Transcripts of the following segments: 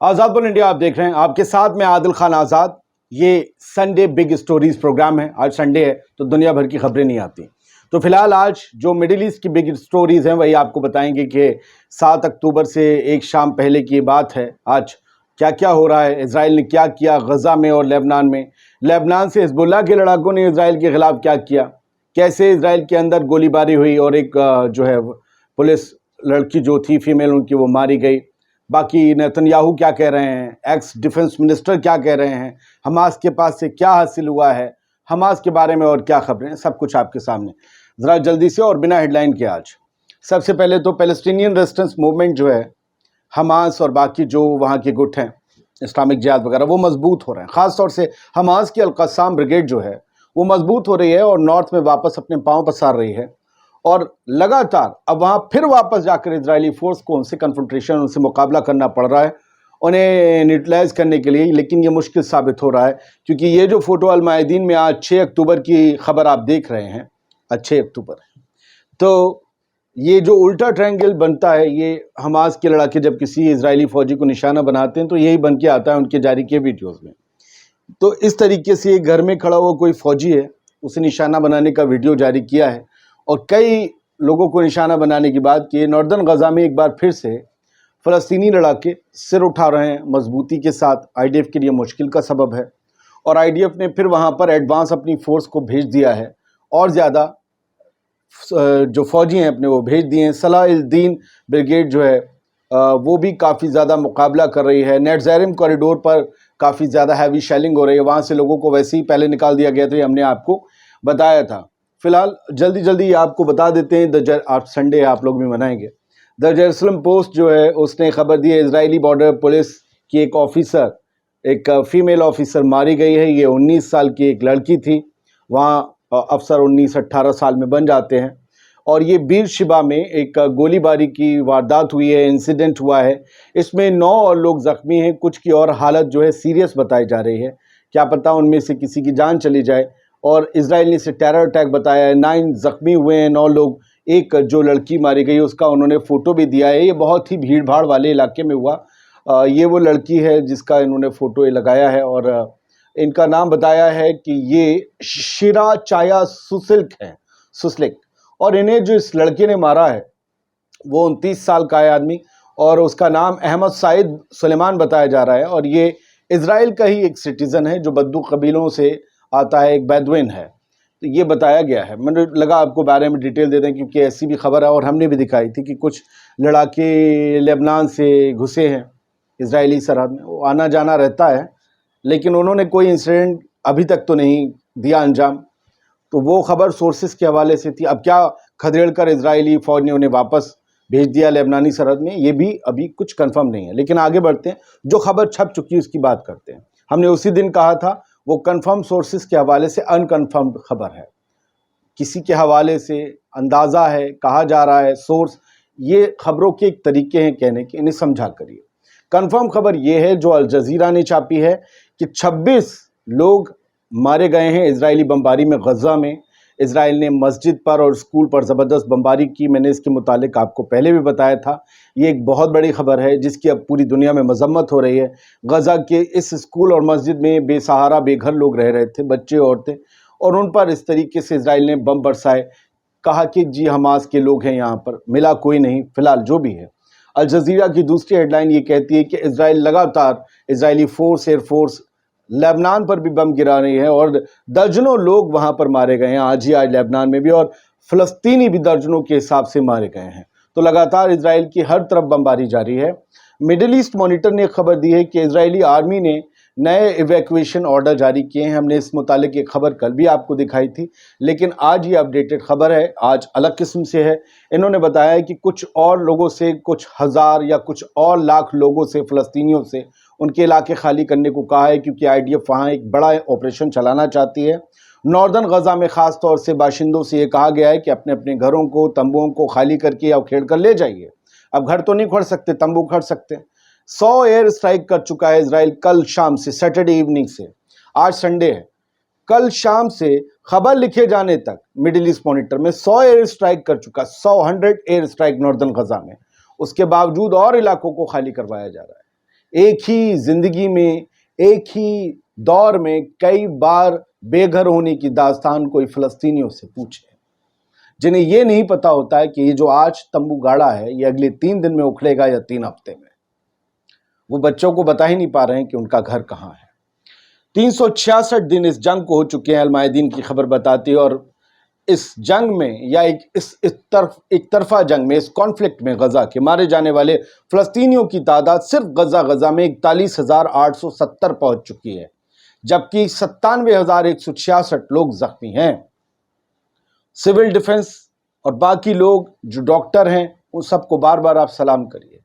آزاد بول انڈیا آپ دیکھ رہے ہیں، آپ کے ساتھ میں عادل خان آزاد۔ یہ سنڈے بگ سٹوریز پروگرام ہے۔ آج سنڈے ہے تو دنیا بھر کی خبریں نہیں آتی، تو فی الحال آج جو مڈل ایسٹ کی بگ سٹوریز ہیں وہی آپ کو بتائیں گے کہ 7 اکتوبر سے ایک شام پہلے کی بات ہے۔ آج کیا کیا ہو رہا ہے، اسرائیل نے کیا کیا غزہ میں اور لیبنان میں، لیبنان سے حزب اللہ کے لڑاکوں نے اسرائیل کے خلاف کیا کیا، کیسے اسرائیل کے اندر گولی باری ہوئی اور ایک جو ہے پولیس لڑکی جو تھی فیمیل ان کی وہ ماری گئی۔ باقی نیتن یاہو کیا کہہ رہے ہیں، ایکس ڈیفنس منسٹر کیا کہہ رہے ہیں، حماس کے پاس سے کیا حاصل ہوا ہے، حماس کے بارے میں اور کیا خبریں، سب کچھ آپ کے سامنے ذرا جلدی سے اور بنا ہیڈ لائن کے۔ آج سب سے پہلے تو پیلسٹینین ریزسٹنس موومنٹ جو ہے، حماس اور باقی جو وہاں کے گٹ ہیں اسلامک جہاد وغیرہ، وہ مضبوط ہو رہے ہیں۔ خاص طور سے حماس کی القسام بریگیڈ جو ہے وہ مضبوط ہو رہی ہے اور نارتھ میں واپس اپنے پاؤں پسار رہی ہے، اور لگاتار اب وہاں پھر واپس جا کر اسرائیلی فورس کو ان سے کنفرنٹریشن، ان سے مقابلہ کرنا پڑ رہا ہے انہیں نیوٹرلائز کرنے کے لیے، لیکن یہ مشکل ثابت ہو رہا ہے کیونکہ یہ جو فوٹو المعدین میں آج 6 اکتوبر کی خبر آپ دیکھ رہے ہیں، آج 6 اکتوبر ہے، تو یہ جو الٹا ٹرائنگل بنتا ہے، یہ حماس کے لڑاکے جب کسی اسرائیلی فوجی کو نشانہ بناتے ہیں تو یہی بن کے آتا ہے ان کے جاری کیے ویڈیوز میں۔ تو اس طریقے سے گھر میں کھڑا ہوا کوئی فوجی ہے، اسے نشانہ بنانے کا ویڈیو جاری کیا ہے، اور کئی لوگوں کو نشانہ بنانے کی بات کی۔ ناردرن غزہ میں ایک بار پھر سے فلسطینی لڑاکے سر اٹھا رہے ہیں مضبوطی کے ساتھ۔ آئی ڈی ایف کے لیے مشکل کا سبب ہے، اور آئی ڈی ایف نے پھر وہاں پر ایڈوانس اپنی فورس کو بھیج دیا ہے، اور زیادہ جو فوجی ہیں اپنے وہ بھیج دیے ہیں۔ صلاح الدین بریگیڈ جو ہے وہ بھی کافی زیادہ مقابلہ کر رہی ہے۔ نیٹ زیرم کوریڈور پر کافی زیادہ ہیوی شیلنگ ہو رہی ہے، وہاں سے لوگوں کو ویسے ہی پہلے نکال دیا گیا تھا، یہ ہم نے آپ کو بتایا تھا۔ فی الحال جلدی جلدی آپ کو بتا دیتے ہیں، آپ سنڈے آپ لوگ بھی منائیں گے۔ دا جیروسلم پوسٹ جو ہے اس نے خبر دی ہے، اسرائیلی بارڈر پولیس کی ایک آفیسر، ایک فیمیل آفیسر ماری گئی ہے۔ یہ 19 سال کی ایک لڑکی تھی، وہاں افسر 19-18 سال میں بن جاتے ہیں، اور یہ بیر شبہ میں ایک گولی باری کی واردات ہوئی ہے، انسیڈنٹ ہوا ہے۔ اس میں 9 اور لوگ زخمی ہیں، کچھ کی اور حالت جو ہے سیریس بتائی جا رہی ہے، کیا پتہ ان میں سے کسی کی جان چلی جائے، اور اسرائیل نے اسے ٹیرر اٹیک بتایا ہے۔ 9 زخمی ہوئے ہیں، 9 لوگ۔ ایک جو لڑکی ماری گئی اس کا انہوں نے فوٹو بھی دیا ہے، یہ بہت ہی بھیڑ بھاڑ والے علاقے میں ہوا۔ یہ وہ لڑکی ہے جس کا انہوں نے فوٹو لگایا ہے، اور ان کا نام بتایا ہے کہ یہ شیرا چایا سوسلک، اور انہیں جو اس لڑکے نے مارا ہے وہ 29 سال کا ہے آدمی، اور اس کا نام احمد سعید سلیمان بتایا جا رہا ہے، اور یہ اسرائیل کا ہی ایک سٹیزن ہے جو بدو قبیلوں سے آتا ہے، ایک بیدوین ہے، تو یہ بتایا گیا ہے۔ میں نے لگا آپ کو بارے میں ڈیٹیل دے دیں کیونکہ ایسی بھی خبر ہے، اور ہم نے بھی دکھائی تھی کہ کچھ لڑاکے لیبنان سے گھسے ہیں اسرائیلی سرحد میں، وہ آنا جانا رہتا ہے، لیکن انہوں نے کوئی انسیڈنٹ ابھی تک تو نہیں دیا انجام، تو وہ خبر سورسز کے حوالے سے تھی۔ اب کیا کھدیڑ کر اسرائیلی فوج نے انہیں واپس بھیج دیا لیبنانی سرحد میں، یہ بھی ابھی کچھ کنفرم نہیں ہے، لیکن آگے بڑھتے ہیں، جو خبر چھپ چکی ہے اس کی بات کرتے ہیں۔ ہم نے اسی دن کہا تھا وہ کنفرم سورسز کے حوالے سے انکنفرمڈ خبر ہے، کسی کے حوالے سے اندازہ ہے، کہا جا رہا ہے، سورس، یہ خبروں کے ایک طریقے ہیں کہنے کے، انہیں سمجھا کریے۔ کنفرم خبر یہ ہے جو الجزیرہ نے چھاپی ہے کہ 26 لوگ مارے گئے ہیں اسرائیلی بمباری میں غزہ میں۔ اسرائیل نے مسجد پر اور اسکول پر زبردست بمباری کی، میں نے اس کے متعلق آپ کو پہلے بھی بتایا تھا۔ یہ ایک بہت بڑی خبر ہے جس کی اب پوری دنیا میں مذمت ہو رہی ہے۔ غزہ کے اس اسکول اور مسجد میں بے سہارا بے گھر لوگ رہ رہے تھے، بچے عورتیں، اور ان پر اس طریقے سے اسرائیل نے بم برسائے، کہا کہ جی حماس کے لوگ ہیں یہاں پر، ملا کوئی نہیں فی الحال جو بھی ہے۔ الجزیرہ کی دوسری ہیڈ لائن یہ کہتی ہے کہ اسرائیل لگاتار، اسرائیلی فورس، ایئر فورس لیبنان پر بھی بم گرا رہی ہے، اور درجنوں لوگ وہاں پر مارے گئے ہیں، آج لیبنان میں بھی، اور فلسطینی بھی درجنوں کے حساب سے مارے گئے ہیں۔ تو لگاتار اسرائیل کی ہر طرف بمباری جاری ہے۔ مڈل ایسٹ مانیٹر نے خبر دی ہے کہ اسرائیلی آرمی نے نئے ایویکویشن آرڈر جاری کیے ہیں۔ ہم نے اس متعلق ایک خبر کل بھی آپ کو دکھائی تھی، لیکن آج یہ اپڈیٹڈ خبر ہے، آج الگ قسم سے ہے۔ انہوں نے بتایا ہے کہ کچھ اور لوگوں سے، کچھ ہزار یا کچھ اور لاکھ لوگوں سے، فلسطینیوں سے ان کے علاقے خالی کرنے کو کہا ہے، کیونکہ آئی ڈی ایف وہاں ایک بڑا آپریشن چلانا چاہتی ہے۔ ناردرن غزہ میں خاص طور سے باشندوں سے یہ کہا گیا ہے کہ اپنے اپنے گھروں کو، تمبوؤں کو خالی کر کے یا اکھیڑ کر لے جائیے۔ اب گھر تو نہیں کھڑ سکتے، تمبو کھڑ سکتے ہیں۔ 100 ایئر اسٹرائک کر چکا ہے اسرائیل کل شام سے، سیٹرڈے ایوننگ سے، آج سنڈے ہے، کل شام سے خبر لکھے جانے تک مڈل ایسٹ مانیٹر میں 100 ایئر اسٹرائک کر چکا، 100 ایئر اسٹرائک ناردرن غزہ میں۔ اس کے باوجود اور علاقوں کو خالی کروایا جا رہا ہے۔ ایک ہی زندگی میں ایک ہی دور میں کئی بار بے گھر ہونے کی داستان کوئی فلسطینیوں سے پوچھے، جنہیں یہ نہیں پتا ہوتا ہے کہ یہ جو آج تمبو گاڑا ہے یہ اگلے 3 دن میں اکھڑے گا یا 3 ہفتے میں۔ وہ بچوں کو بتا ہی نہیں پا رہے ہیں کہ ان کا گھر کہاں ہے۔ 366 دن اس جنگ کو ہو چکے ہیں، المایدین کی خبر بتاتی ہے، اور اس جنگ میں یا ایک طرفہ جنگ میں، اس کانفلکٹ میں غزہ کے مارے جانے والے فلسطینیوں کی تعداد صرف غزہ میں 41,870 پہنچ چکی ہے، جبکہ 97,166 لوگ زخمی ہیں۔ سول ڈیفنس اور باقی لوگ جو ڈاکٹر ہیں ان سب کو بار بار آپ سلام کریے۔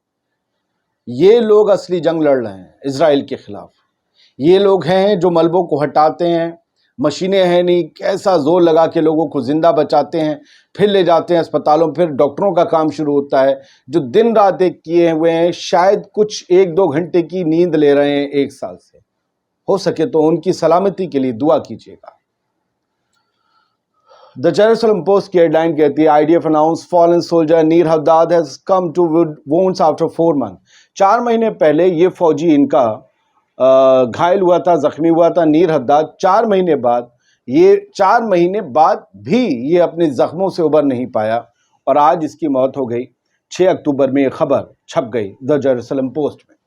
یہ لوگ اصلی جنگ لڑ رہے ہیں اسرائیل کے خلاف۔ یہ لوگ ہیں جو ملبوں کو ہٹاتے ہیں، مشینیں ہیں نہیں، کیسا زور لگا کے لوگوں کو زندہ بچاتے ہیں، پھر لے جاتے ہیں اسپتالوں، پھر ڈاکٹروں کا کام شروع ہوتا ہے، جو دن رات ایک کیے ہوئے ہیں، شاید کچھ 1-2 گھنٹے کی نیند لے رہے ہیں 1 سال سے۔ ہو سکے تو ان کی سلامتی کے لیے دعا کیجیے گا۔ The Jerusalem Post کی ہیڈ لائن کہتی ہے IDF announced fallen soldier Nir Haddad has come to wounds after 4 months۔ 4 مہینے پہلے یہ فوجی ان کا گھائل ہوا تھا، زخمی ہوا تھا، نیر حداد۔ 4 مہینے بعد بھی یہ اپنے زخموں سے ابھر نہیں پایا، اور آج اس کی موت ہو گئی۔ 6 اکتوبر میں یہ خبر چھپ گئی The Jerusalem Post میں۔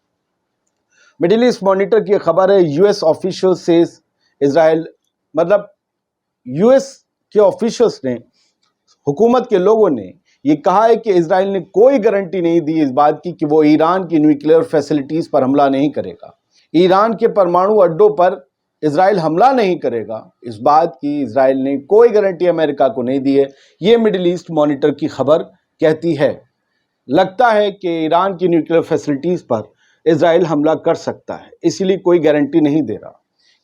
مڈل ایسٹ مانیٹر کی خبر ہے US official says اسرائیل، مطلب US کے آفیشلز نے، حکومت کے لوگوں نے یہ کہا ہے کہ اسرائیل نے کوئی گارنٹی نہیں دی اس بات کی کہ وہ ایران کی نیوکلیئر فیسلٹیز پر حملہ نہیں کرے گا، ایران کے پرمانو اڈوں پر اسرائیل حملہ نہیں کرے گا، اس بات کی اسرائیل نے کوئی گارنٹی امریکہ کو نہیں دی ہے۔ یہ مڈل ایسٹ مانیٹر کی خبر کہتی ہے لگتا ہے کہ ایران کی نیوکلیئر فیسلٹیز پر اسرائیل حملہ کر سکتا ہے، اسی لیے کوئی گارنٹی نہیں دے رہا۔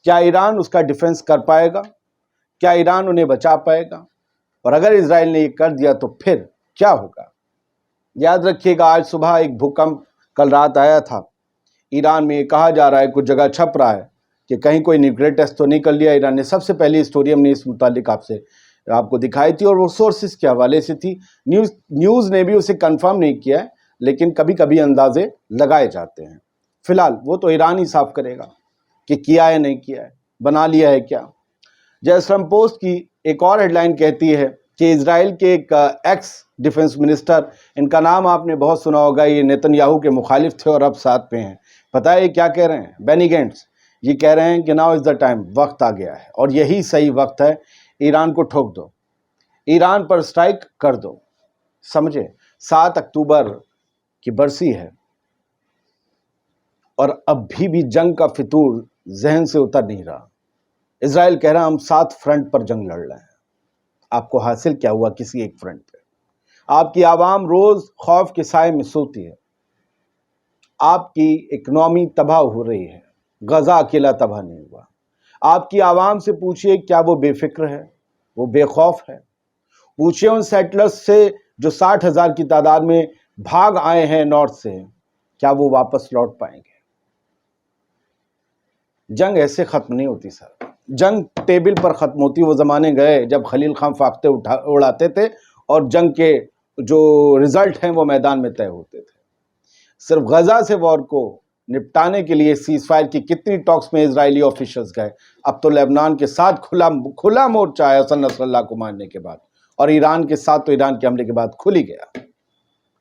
کیا ایران اس کا ڈیفنس کر پائے گا؟ کیا ایران انہیں بچا پائے گا؟ اور اگر اسرائیل نے یہ کر دیا تو پھر کیا ہوگا؟ یاد رکھیے گا آج صبح ایک بھوکمپ کل رات آیا تھا ایران میں۔ یہ کہا جا رہا ہے، کچھ جگہ چھپ رہا ہے کہ کہیں کوئی نیوکلیئر ٹیسٹ تو نہیں کر لیا ایران نے۔ سب سے پہلی سٹوری ہم نے اس متعلق آپ کو دکھائی تھی، اور وہ سورسز کے حوالے سے تھی۔ نیوز نے بھی اسے کنفرم نہیں کیا ہے، لیکن کبھی کبھی اندازے لگائے جاتے ہیں۔ فی الحال وہ تو ایران ہی صاف کرے گا کہ کیا ہے نہیں کیا ہے، بنا لیا ہے کیا۔ جیروسلم پوسٹ کی ایک اور ہیڈ لائن کہتی ہے کہ اسرائیل کے ایک ایکس ڈیفنس منسٹر، ان کا نام آپ نے بہت سنا ہوگا، یہ نیتن یاہو کے مخالف تھے اور اب ساتھ پہ ہیں۔ پتہ ہے یہ کیا کہہ رہے ہیں؟ بینی گینٹس یہ کہہ رہے ہیں کہ ناؤ از دا ٹائم، وقت آ گیا ہے، اور یہی صحیح وقت ہے، ایران کو ٹھوک دو، ایران پر سٹرائک کر دو۔ سمجھے، 7 اکتوبر کی برسی ہے اور اب بھی جنگ کا فطور ذہن سے اتر نہیں رہا۔ اسرائیل کہہ رہا ہم 7 فرنٹ پر جنگ لڑ رہے ہیں۔ آپ کو حاصل کیا ہوا کسی ایک فرنٹ پہ؟ آپ کی عوام روز خوف کے سائے میں سوتی ہے، آپ کی اکنامی تباہ ہو رہی ہے، غزہ اکیلا تباہ نہیں ہوا۔ آپ کی عوام سے پوچھئے کیا وہ بے فکر ہے، وہ بے خوف ہے؟ پوچھئے ان سیٹلرز سے جو 60,000 کی تعداد میں بھاگ آئے ہیں نارتھ سے، کیا وہ واپس لوٹ پائیں گے؟ جنگ ایسے ختم نہیں ہوتی سر، جنگ ٹیبل پر ختم ہوتی۔ وہ زمانے گئے جب خلیل خان فاختے اڑاتے تھے اور جنگ کے جو رزلٹ ہیں وہ میدان میں طے ہوتے تھے۔ صرف غزہ سے وار کو نپٹانے کے لیے سیز فائر کی کتنی ٹاکس میں اسرائیلی آفیشلز گئے، اب تو لیبنان کے ساتھ کھلا مورچہ ہے حسن نصر اللہ کو مارنے کے بعد، اور ایران کے ساتھ تو ایران کے حملے کے بعد کھل ہی گیا۔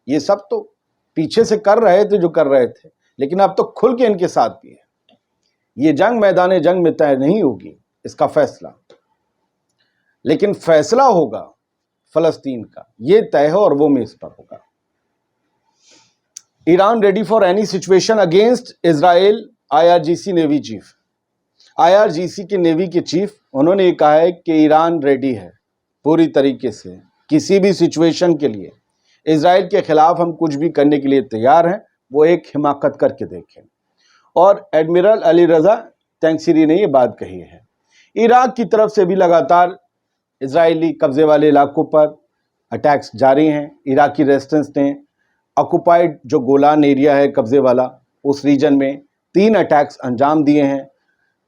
یہ سب تو پیچھے سے کر رہے تھے جو کر رہے تھے، لیکن اب تو کھل کے ان کے ساتھ بھی ہے۔ یہ جنگ میدان جنگ میں طے نہیں ہوگی اس کا فیصلہ، لیکن فیصلہ ہوگا فلسطین کا، یہ طے ہے اور وہ میز پر ہوگا۔ Iran ready for any situation against Israel, IRGC navy chief, IRGC کے نیوی کے چیف، انہوں نے یہ کہا ہے کہ ایران ریڈی ہے پوری طریقے سے کسی بھی سچویشن کے لیے، اسرائیل کے خلاف ہم کچھ بھی کرنے کے لیے تیار ہیں، وہ ایک حماقت کر کے دیکھیں۔ اور ایڈمرل علی رضا تینگسیری نے یہ بات کہی ہے۔ عراق کی طرف سے بھی لگاتار اسرائیلی قبضے والے علاقوں پر اٹیکس جاری ہیں۔ عراقی ریزسٹنس نے آکوپائڈ جو گولان ایریا ہے قبضے والا، اس ریجن میں 3 اٹیکس انجام دیے ہیں،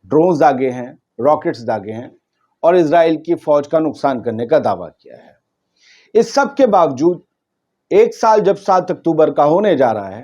ڈرونز داغے ہیں، راکٹس داغے ہیں، اور اسرائیل کی فوج کا نقصان کرنے کا دعویٰ کیا ہے۔ اس سب کے باوجود 1 سال جب 7 اکتوبر کا ہونے جا رہا ہے